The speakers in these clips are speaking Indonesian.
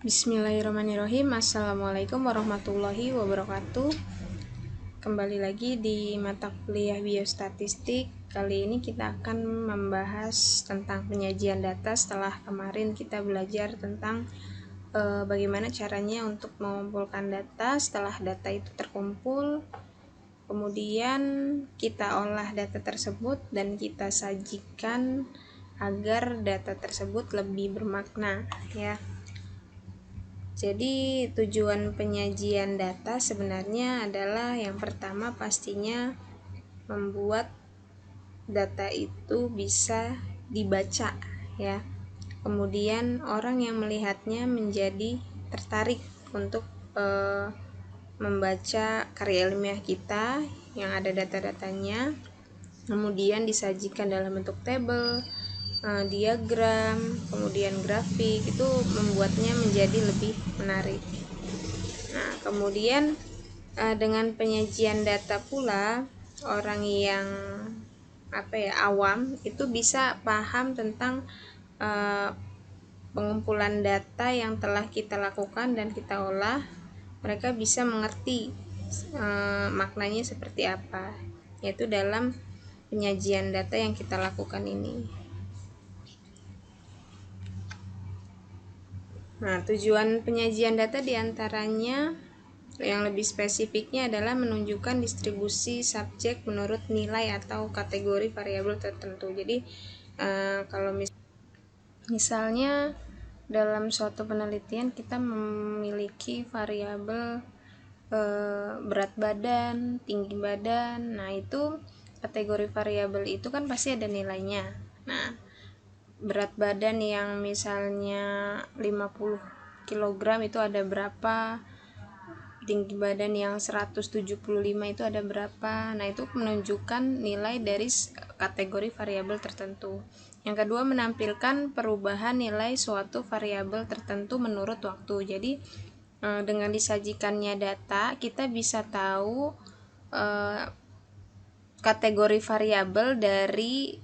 Bismillahirrahmanirrahim. Assalamualaikum warahmatullahi wabarakatuh. Kembali lagi di mata kuliah biostatistik. Kali ini kita akan membahas tentang penyajian data setelah kemarin kita belajar tentang bagaimana caranya untuk mengumpulkan data. Setelah data itu terkumpul, kemudian kita olah data tersebut dan kita sajikan agar data tersebut lebih bermakna, ya. Jadi tujuan penyajian data sebenarnya adalah yang pertama pastinya membuat data itu bisa dibaca, ya. Kemudian orang yang melihatnya menjadi tertarik untuk membaca karya ilmiah kita yang ada data-datanya. Kemudian disajikan dalam bentuk tabel, diagram, kemudian grafik, itu membuatnya menjadi lebih menarik. Nah, kemudian dengan penyajian data pula, orang yang awam itu bisa paham tentang pengumpulan data yang telah kita lakukan dan kita olah. Mereka bisa mengerti maknanya seperti apa, yaitu dalam penyajian data yang kita lakukan ini. Nah, tujuan penyajian data diantaranya yang lebih spesifiknya adalah menunjukkan distribusi subjek menurut nilai atau kategori variabel tertentu. Jadi kalau misalnya dalam suatu penelitian kita memiliki variabel berat badan, tinggi badan, nah itu kategori variabel itu kan pasti ada nilainya. Nah, berat badan yang misalnya 50 kg itu ada berapa, tinggi badan yang 175 itu ada berapa. Nah, itu menunjukkan nilai dari kategori variabel tertentu. Yang kedua, menampilkan perubahan nilai suatu variabel tertentu menurut waktu. Jadi dengan disajikannya data, kita bisa tahu kategori variabel dari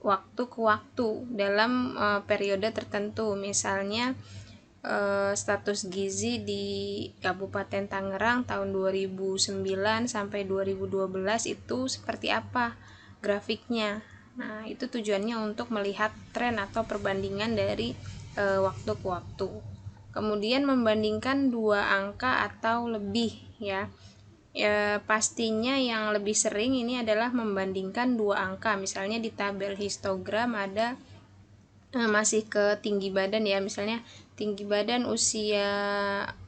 waktu ke waktu dalam periode tertentu. Misalnya status gizi di Kabupaten Tangerang tahun 2009 sampai 2012 itu seperti apa grafiknya. Nah, itu tujuannya untuk melihat tren atau perbandingan dari waktu ke waktu. Kemudian membandingkan dua angka atau lebih, ya. Pastinya yang lebih sering ini adalah membandingkan dua angka. Misalnya di tabel histogram ada masih ke tinggi badan, ya. Misalnya tinggi badan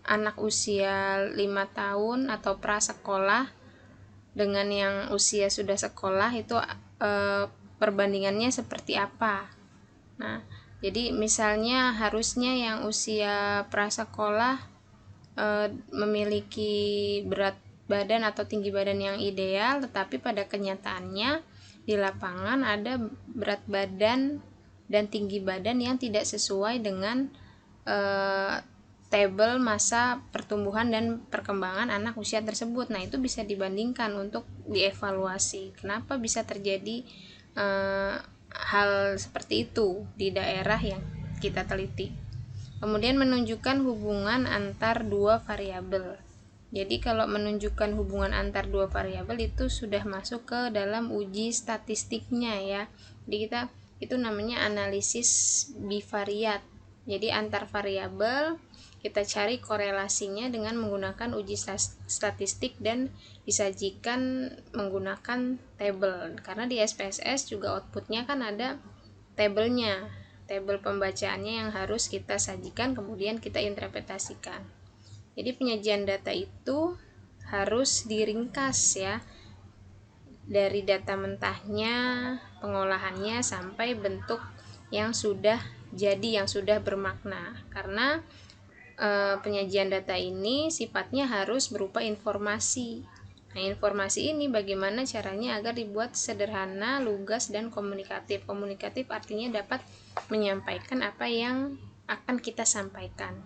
anak usia 5 tahun atau prasekolah dengan yang usia sudah sekolah itu perbandingannya seperti apa. Nah, jadi misalnya harusnya yang usia prasekolah memiliki berat badan atau tinggi badan yang ideal, tetapi pada kenyataannya di lapangan ada berat badan dan tinggi badan yang tidak sesuai dengan tabel masa pertumbuhan dan perkembangan anak usia tersebut. Nah, itu bisa dibandingkan untuk dievaluasi kenapa bisa terjadi hal seperti itu di daerah yang kita teliti. Kemudian menunjukkan hubungan antar dua variabel. Jadi kalau menunjukkan hubungan antar dua variabel itu sudah masuk ke dalam uji statistiknya, ya. Jadi itu namanya analisis bivariat. Jadi antar variabel kita cari korelasinya dengan menggunakan uji statistik dan disajikan menggunakan tabel. Karena di SPSS juga outputnya kan ada tabelnya, tabel pembacaannya yang harus kita sajikan kemudian kita interpretasikan. Jadi penyajian data itu harus diringkas, ya, dari data mentahnya, pengolahannya sampai bentuk yang sudah jadi, yang sudah bermakna. Karena penyajian data ini sifatnya harus berupa informasi. Nah, informasi ini bagaimana caranya agar dibuat sederhana, lugas, dan komunikatif. Komunikatif artinya dapat menyampaikan apa yang akan kita sampaikan.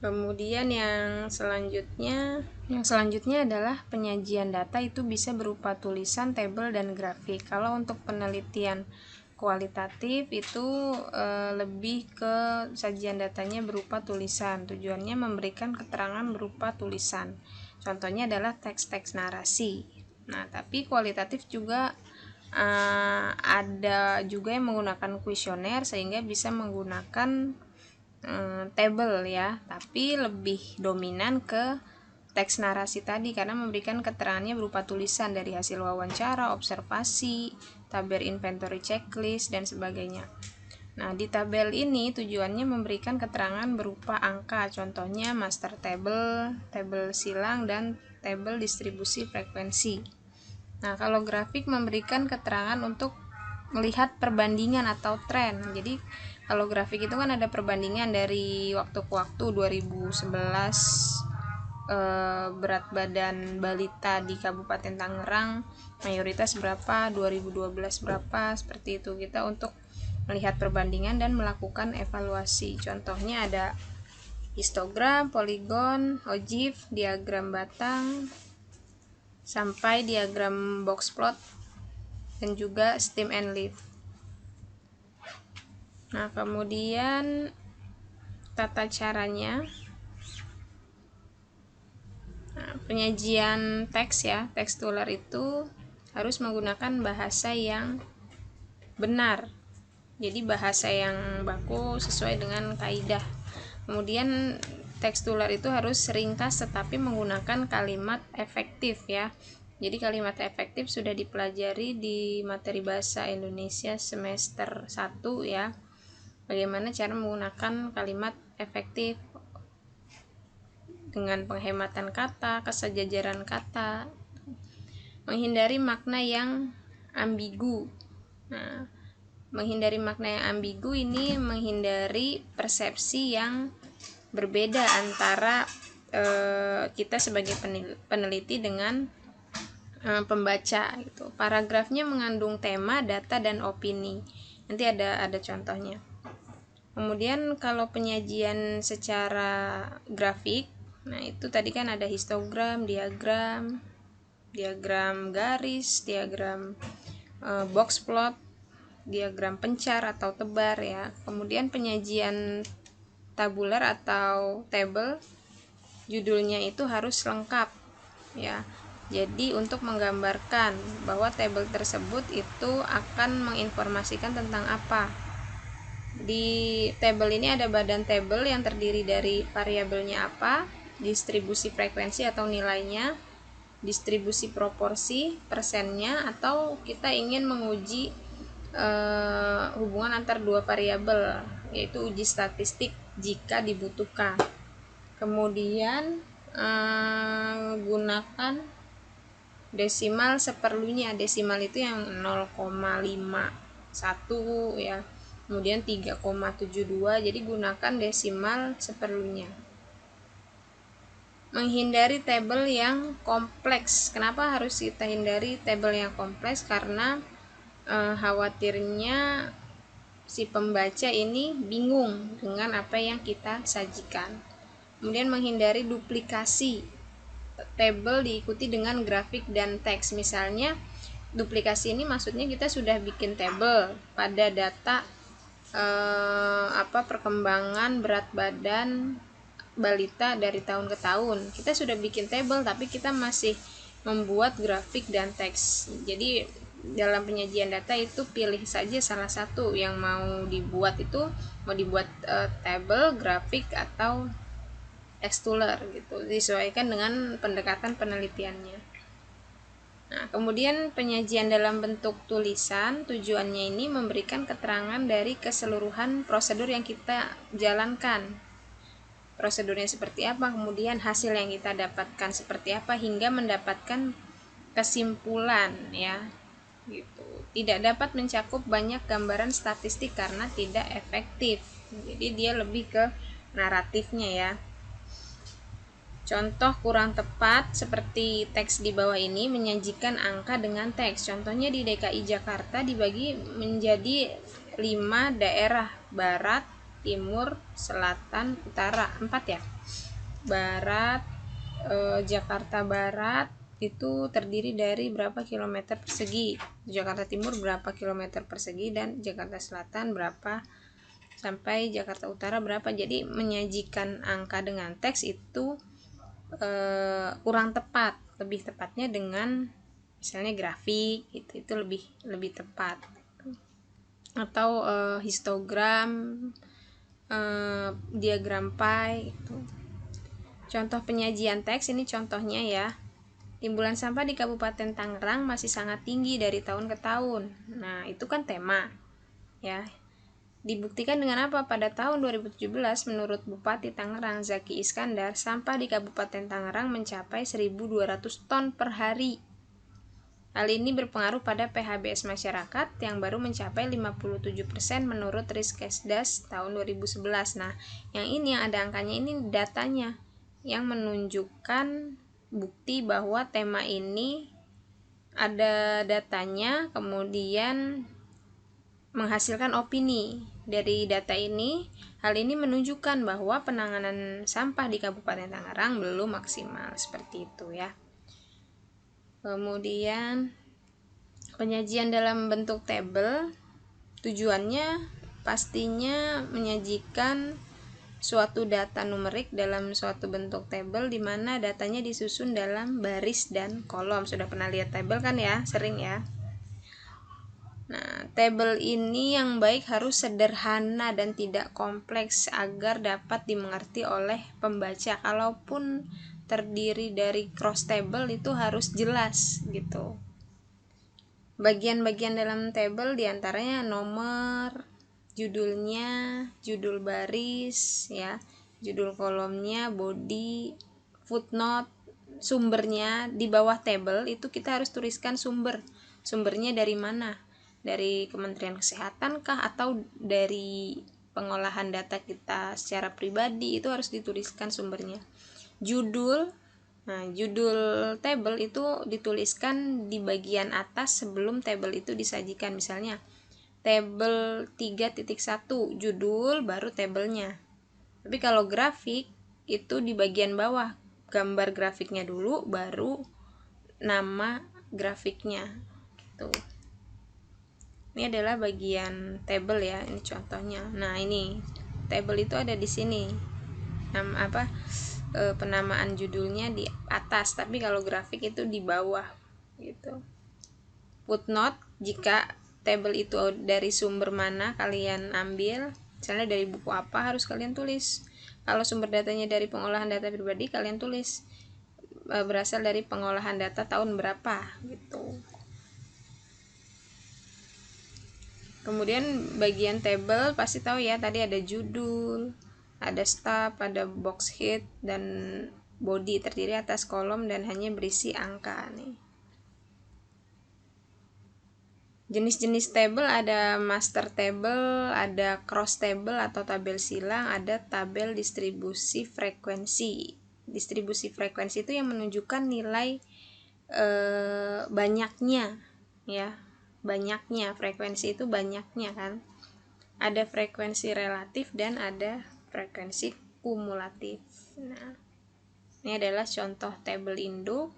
Kemudian yang selanjutnya adalah penyajian data itu bisa berupa tulisan, tabel, dan grafik. Kalau untuk penelitian kualitatif itu lebih ke sajian datanya berupa tulisan. Tujuannya memberikan keterangan berupa tulisan. Contohnya adalah teks-teks narasi. Nah, tapi kualitatif juga ada juga yang menggunakan kuesioner sehingga bisa menggunakan tabel ya, tapi lebih dominan ke teks narasi tadi karena memberikan keterangannya berupa tulisan dari hasil wawancara, observasi, tabel inventory checklist dan sebagainya. Nah, di tabel ini tujuannya memberikan keterangan berupa angka, contohnya master table, tabel silang, dan tabel distribusi frekuensi. Nah, kalau grafik memberikan keterangan untuk melihat perbandingan atau tren. Jadi kalau grafik itu kan ada perbandingan dari waktu ke waktu. 2011 berat badan balita di Kabupaten Tangerang mayoritas berapa, 2012 berapa, seperti itu. Kita untuk melihat perbandingan dan melakukan evaluasi. Contohnya ada histogram, poligon, ogive, diagram batang, sampai diagram box plot, dan juga stem and leaf. Nah, kemudian tata caranya, penyajian teks ya, tekstuler itu harus menggunakan bahasa yang benar. Jadi bahasa yang baku sesuai dengan kaidah. Kemudian tekstuler itu harus ringkas tetapi menggunakan kalimat efektif ya. Jadi kalimat efektif sudah dipelajari di materi bahasa Indonesia semester 1 ya. Bagaimana cara menggunakan kalimat efektif dengan penghematan kata, kesejajaran kata, menghindari makna yang ambigu. Nah, menghindari makna yang ambigu ini menghindari persepsi yang berbeda antara kita sebagai peneliti dengan pembaca gitu. Paragrafnya mengandung tema, data, dan opini. Nanti ada contohnya. Kemudian kalau penyajian secara grafik, nah itu tadi kan ada histogram, diagram garis, diagram box plot, diagram pencar atau tebar ya. Kemudian penyajian tabular atau table, judulnya itu harus lengkap ya. Jadi untuk menggambarkan bahwa tabel tersebut itu akan menginformasikan tentang apa. Di tabel ini ada badan tabel yang terdiri dari variabelnya apa, distribusi frekuensi atau nilainya, distribusi proporsi, persennya, atau kita ingin menguji hubungan antar dua variabel, yaitu uji statistik jika dibutuhkan. Kemudian gunakan desimal seperlunya. Desimal itu yang 0,51 ya. Kemudian 3,72, jadi gunakan desimal seperlunya. Menghindari tabel yang kompleks. Kenapa harus kita hindari tabel yang kompleks? Karena khawatirnya si pembaca ini bingung dengan apa yang kita sajikan. Kemudian menghindari duplikasi. Tabel diikuti dengan grafik dan teks. Misalnya duplikasi ini maksudnya kita sudah bikin tabel pada data perkembangan berat badan balita dari tahun ke tahun. Kita sudah bikin tabel tapi kita masih membuat grafik dan teks. Jadi dalam penyajian data itu pilih saja salah satu yang mau dibuat, itu mau dibuat tabel, grafik, atau tekstuler gitu. Disesuaikan dengan pendekatan penelitiannya. Nah, kemudian penyajian dalam bentuk tulisan, tujuannya ini memberikan keterangan dari keseluruhan prosedur yang kita jalankan. Prosedurnya seperti apa, kemudian hasil yang kita dapatkan seperti apa, hingga mendapatkan kesimpulan ya. Gitu. Tidak dapat mencakup banyak gambaran statistik karena tidak efektif. Jadi dia lebih ke naratifnya ya. Contoh kurang tepat seperti teks di bawah ini menyajikan angka dengan teks. Contohnya di DKI Jakarta dibagi menjadi 5 daerah: barat, timur, selatan, utara. 4 ya. Barat, Jakarta Barat, itu terdiri dari berapa kilometer persegi, Jakarta Timur berapa kilometer persegi, dan Jakarta Selatan berapa, sampai Jakarta Utara berapa. Jadi menyajikan angka dengan teks itu kurang tepat, lebih tepatnya dengan misalnya grafik gitu, itu lebih tepat, atau histogram, diagram pie gitu. Contoh penyajian teks ini contohnya ya. Timbulan sampah di Kabupaten Tangerang masih sangat tinggi dari tahun ke tahun. Nah, itu kan tema ya. Dibuktikan dengan apa? Pada tahun 2017 menurut Bupati Tangerang Zaki Iskandar, sampah di Kabupaten Tangerang mencapai 1.200 ton per hari. Hal ini berpengaruh pada PHBS masyarakat yang baru mencapai 57% menurut Riskesdas tahun 2011. Nah, yang ini yang ada angkanya ini datanya yang menunjukkan bukti bahwa tema ini ada datanya, kemudian menghasilkan opini. Dari data ini, hal ini menunjukkan bahwa penanganan sampah di Kabupaten Tangerang belum maksimal, seperti itu ya. Kemudian penyajian dalam bentuk tabel, tujuannya pastinya menyajikan suatu data numerik dalam suatu bentuk tabel di mana datanya disusun dalam baris dan kolom. Sudah pernah lihat tabel kan ya? Sering ya. Nah, tabel ini yang baik harus sederhana dan tidak kompleks agar dapat dimengerti oleh pembaca. Kalaupun terdiri dari cross table itu harus jelas gitu. Bagian-bagian dalam tabel diantaranya nomor, judulnya, judul baris ya, judul kolomnya, body, footnote, sumbernya. Di bawah tabel itu kita harus tuliskan sumbernya dari mana, dari Kementerian Kesehatan kah, atau dari pengolahan data kita secara pribadi, itu harus dituliskan sumbernya. Judul, nah judul tabel itu dituliskan di bagian atas sebelum tabel itu disajikan. Misalnya tabel 3.1 judul baru tabelnya. Tapi kalau grafik itu di bagian bawah, gambar grafiknya dulu baru nama grafiknya gitu. Ini adalah bagian tabel ya, ini contohnya. Nah, ini tabel itu ada di sini. Nama penamaan judulnya di atas, tapi kalau grafik itu di bawah gitu. Footnote, jika tabel itu dari sumber mana kalian ambil, misalnya dari buku apa, harus kalian tulis. Kalau sumber datanya dari pengolahan data pribadi, kalian tulis berasal dari pengolahan data tahun berapa gitu. Kemudian bagian tabel pasti tahu ya, tadi ada judul, ada staf, ada box head, dan body, terdiri atas kolom dan hanya berisi angka nih. Jenis-jenis tabel ada master table, ada cross table atau tabel silang, ada tabel distribusi frekuensi. Distribusi frekuensi itu yang menunjukkan nilai banyaknya ya, banyaknya. Frekuensi itu banyaknya kan. Ada frekuensi relatif dan ada frekuensi kumulatif. Nah, ini adalah contoh tabel induk.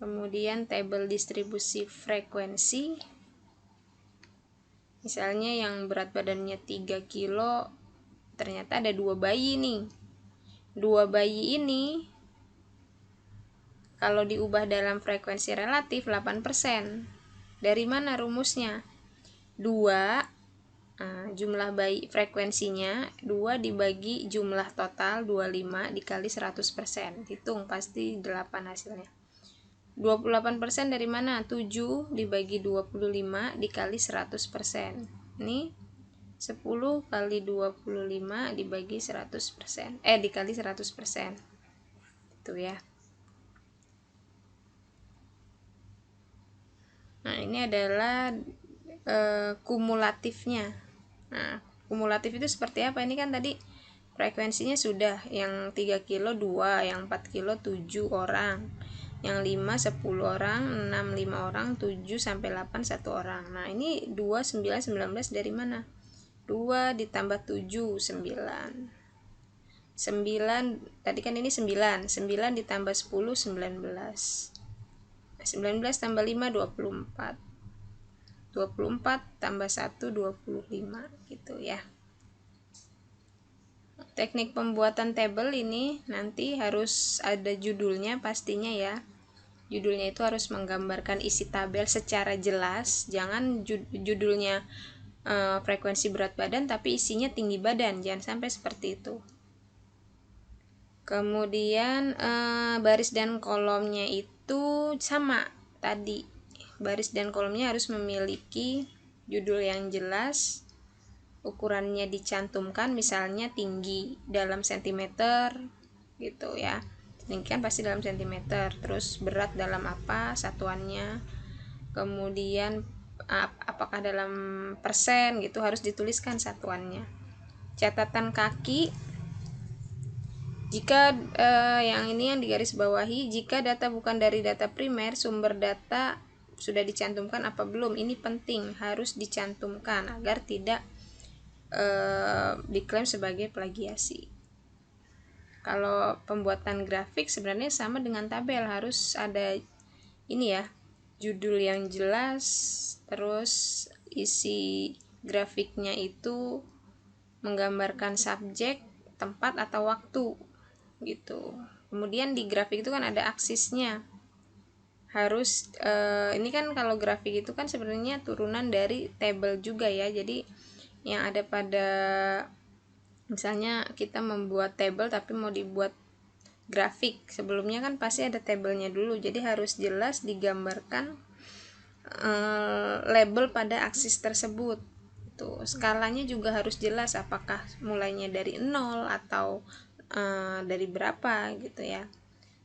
Kemudian tabel distribusi frekuensi, misalnya yang berat badannya 3 kilo, ternyata ada 2 bayi nih. 2 bayi ini kalau diubah dalam frekuensi relatif 8%. Dari mana rumusnya? 2 jumlah bayi, frekuensinya 2 dibagi jumlah total 25 dikali 100%. Hitung pasti 8 hasilnya. 28% dari mana? 7 dibagi 25 dikali 100%. Ini 10 kali 25 dibagi 100%. Dikali 100%. Itu ya. Nah, ini adalah kumulatifnya. Nah, kumulatif itu seperti apa? Ini kan tadi frekuensinya sudah, yang 3 kilo 2, yang 4 kilo 7 orang, yang 5 10 orang, 6 5 orang, 7 sampai 8 1 orang. Nah, ini 2 9 19 dari mana? 2 ditambah 7 9. 9, tadi kan ini 9 ditambah 10, 19. 19 tambah 5, 24. 24 tambah 1, 25 gitu ya. Teknik pembuatan tabel ini nanti harus ada judulnya pastinya ya. Judulnya itu harus menggambarkan isi tabel secara jelas. Jangan judulnya frekuensi berat badan tapi isinya tinggi badan, jangan sampai seperti itu. Kemudian baris dan kolomnya itu sama tadi. Baris dan kolomnya harus memiliki judul yang jelas, ukurannya dicantumkan, misalnya tinggi dalam sentimeter gitu ya. Tinggi kan pasti dalam sentimeter, terus berat dalam apa satuannya, kemudian apakah dalam persen gitu, harus dituliskan satuannya. Catatan kaki, jika yang ini yang digaris bawahi, jika data bukan dari data primer, sumber data sudah dicantumkan apa belum, ini penting, harus dicantumkan agar tidak diklaim sebagai plagiasi. Kalau pembuatan grafik sebenarnya sama dengan tabel, harus ada ini ya, judul yang jelas, terus isi grafiknya itu menggambarkan subjek, tempat atau waktu gitu. Kemudian di grafik itu kan ada aksisnya, harus ini kan kalau grafik itu kan sebenarnya turunan dari tabel juga ya. Jadi yang ada pada, misalnya kita membuat tabel tapi mau dibuat grafik, sebelumnya kan pasti ada tabelnya dulu, jadi harus jelas digambarkan label pada aksis tersebut. Tuh, skalanya juga harus jelas, apakah mulainya dari 0 atau dari berapa gitu ya.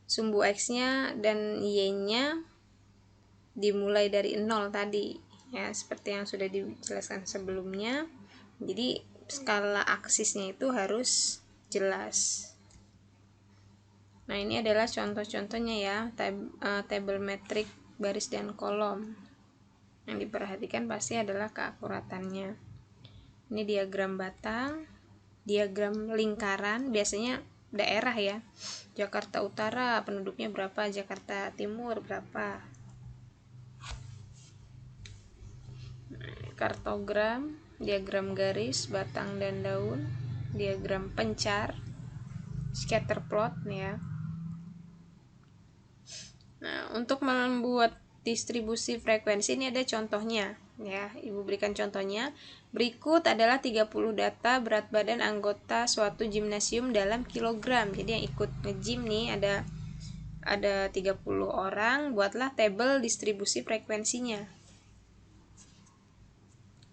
Sumbu X-nya dan Y-nya dimulai dari 0 tadi ya, seperti yang sudah dijelaskan sebelumnya. Jadi skala aksisnya itu harus jelas. Nah, ini adalah contoh-contohnya ya, tabel metrik baris dan kolom. Yang diperhatikan pasti adalah keakuratannya. Ini diagram batang, diagram lingkaran, biasanya daerah ya. Jakarta Utara penduduknya berapa, Jakarta Timur berapa. Kartogram, diagram garis, batang dan daun, diagram pencar, scatter plot ya. Nah, untuk membuat distribusi frekuensi ini ada contohnya ya. Ibu berikan contohnya. Berikut adalah 30 data berat badan anggota suatu gimnasium dalam kilogram. Jadi yang ikut nge-gym nih ada 30 orang, buatlah tabel distribusi frekuensinya.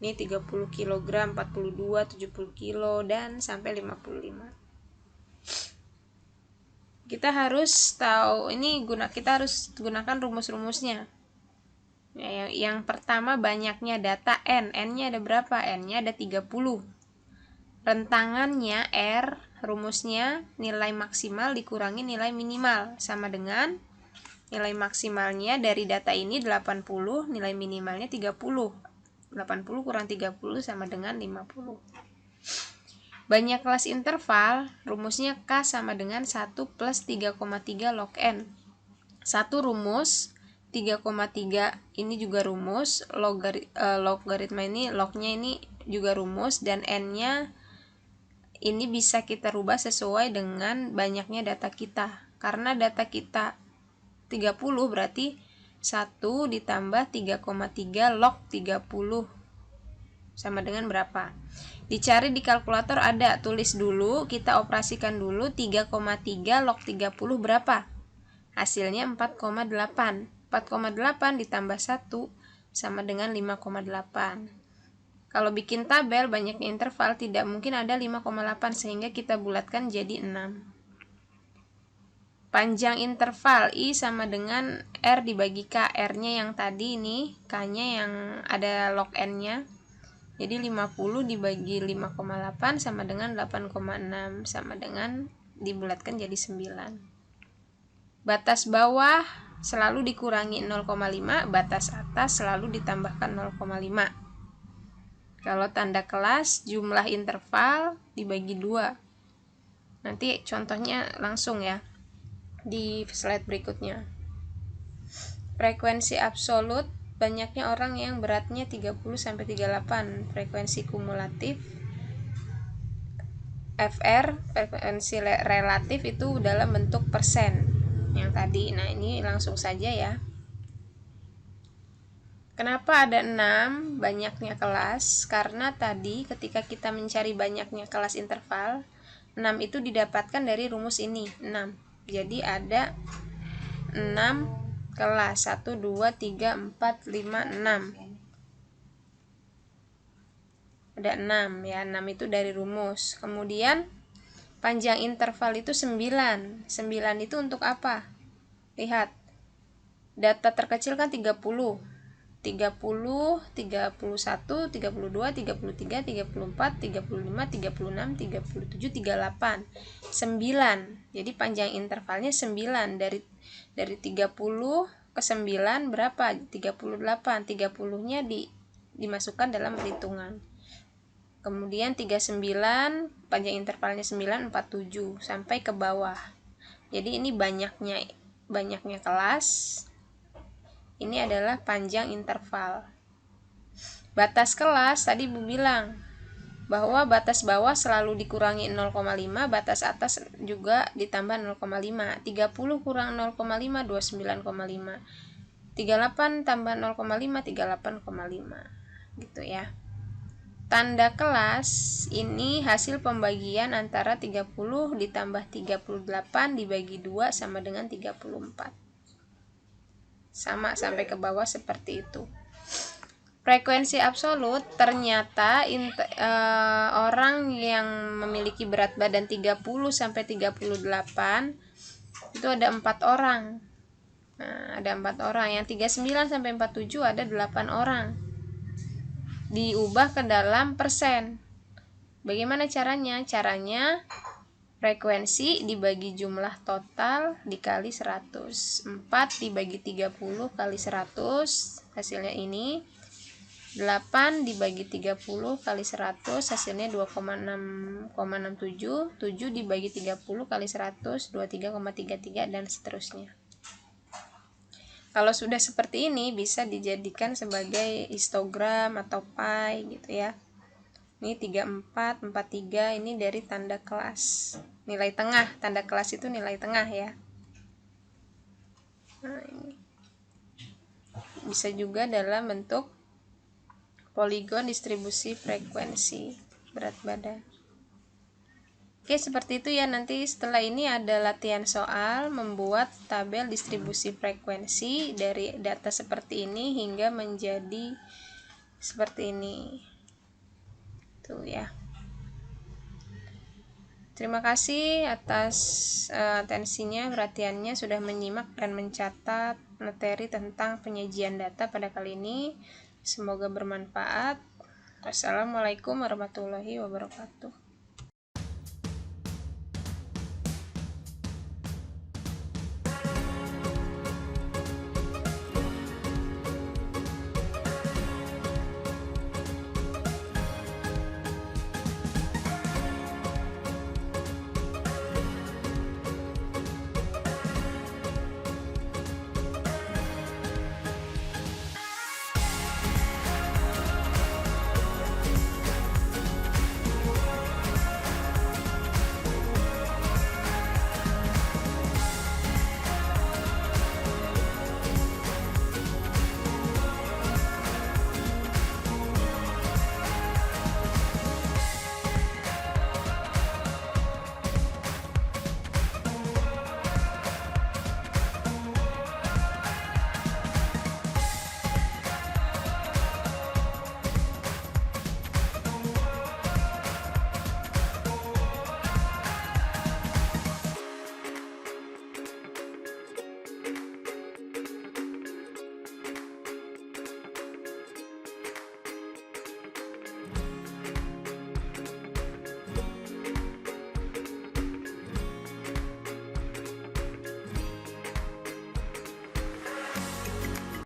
Ini 30 kg, 42, 70 kg dan sampai 55. Kita harus tahu ini, kita harus gunakan rumus-rumusnya. Ya, yang pertama banyaknya data N-nya ada berapa? N-nya ada 30. Rentangannya R, rumusnya nilai maksimal dikurangi nilai minimal, sama dengan nilai maksimalnya dari data ini 80, nilai minimalnya 30. 80 kurang 30 sama dengan 50. Banyak kelas interval, rumusnya K sama dengan 1 plus 3,3 log N. Satu rumus, 3,3 ini juga rumus, logaritma ini, lognya ini juga rumus, dan N-nya ini bisa kita rubah sesuai dengan banyaknya data kita. Karena data kita 30 berarti 1 ditambah 3,3 log 30 sama dengan berapa? Dicari di kalkulator ada, tulis dulu, kita operasikan dulu 3,3 log 30 berapa? Hasilnya 4,8. 4,8 ditambah 1 sama dengan 5,8. Kalau bikin tabel banyaknya interval tidak mungkin ada 5,8, sehingga kita bulatkan jadi 6. Panjang interval I sama dengan R dibagi K. R-nya yang tadi ini, K-nya yang ada log N-nya. Jadi 50 dibagi 5,8 sama dengan 8,6, sama dengan dibulatkan jadi 9. Batas bawah selalu dikurangi 0,5, batas atas selalu ditambahkan 0,5. Kalau tanda kelas, jumlah interval dibagi 2. Nanti contohnya langsung ya di slide berikutnya. Frekuensi absolut, banyaknya orang yang beratnya 30-38. Frekuensi kumulatif FR, frekuensi relatif itu dalam bentuk persen yang tadi. Nah, ini langsung saja ya. Kenapa ada 6 banyaknya kelas? Karena tadi ketika kita mencari banyaknya kelas interval, 6 itu didapatkan dari rumus ini, 6. Jadi ada 6 kelas, 1, 2, 3, 4, 5, 6. Ada 6 ya, 6 itu dari rumus. Kemudian panjang interval itu 9. 9 itu untuk apa? Lihat, data terkecil kan 30, 31, 32, 33, 34, 35, 36, 37, 38, 9. Jadi panjang intervalnya 9. Dari 30 ke 9 berapa? 38. 30-nya dimasukkan dalam perhitungan. Kemudian 39, panjang intervalnya 9, 47 sampai ke bawah. Jadi ini banyaknya kelas. Ini adalah panjang interval. Batas kelas tadi Bu bilang bahwa batas bawah selalu dikurangi 0,5, batas atas juga ditambah 0,5. 30 kurang 0,5 29,5. 38 tambah 0,5 38,5. Gitu ya. Tanda kelas ini hasil pembagian antara 30 ditambah 38 dibagi 2 sama dengan 34. Sama sampai ke bawah seperti itu. Frekuensi absolut, ternyata orang yang memiliki berat badan 30 sampai 38 itu ada 4 orang. Nah, ada 4 orang. Yang 39 sampai 47 ada 8 orang. Diubah ke dalam persen. Bagaimana caranya? Caranya frekuensi dibagi jumlah total dikali 100. 4 dibagi 30 kali 100, hasilnya ini. 8 dibagi 30 kali 100, hasilnya 2,6,67. 7 dibagi 30 kali 100, 23,33 dan seterusnya. Kalau sudah seperti ini bisa dijadikan sebagai histogram atau pie gitu ya. Ini 34, 43, ini dari tanda kelas. Nilai tengah, tanda kelas itu nilai tengah ya. Nah, ini. Bisa juga dalam bentuk poligon distribusi frekuensi berat badan. Oke, seperti itu ya. Nanti setelah ini ada latihan soal membuat tabel distribusi frekuensi dari data seperti ini hingga menjadi seperti ini. Tuh ya. Terima kasih atas atensinya, perhatiannya, sudah menyimak dan mencatat materi tentang penyajian data pada kali ini. Semoga bermanfaat. Wassalamualaikum warahmatullahi wabarakatuh.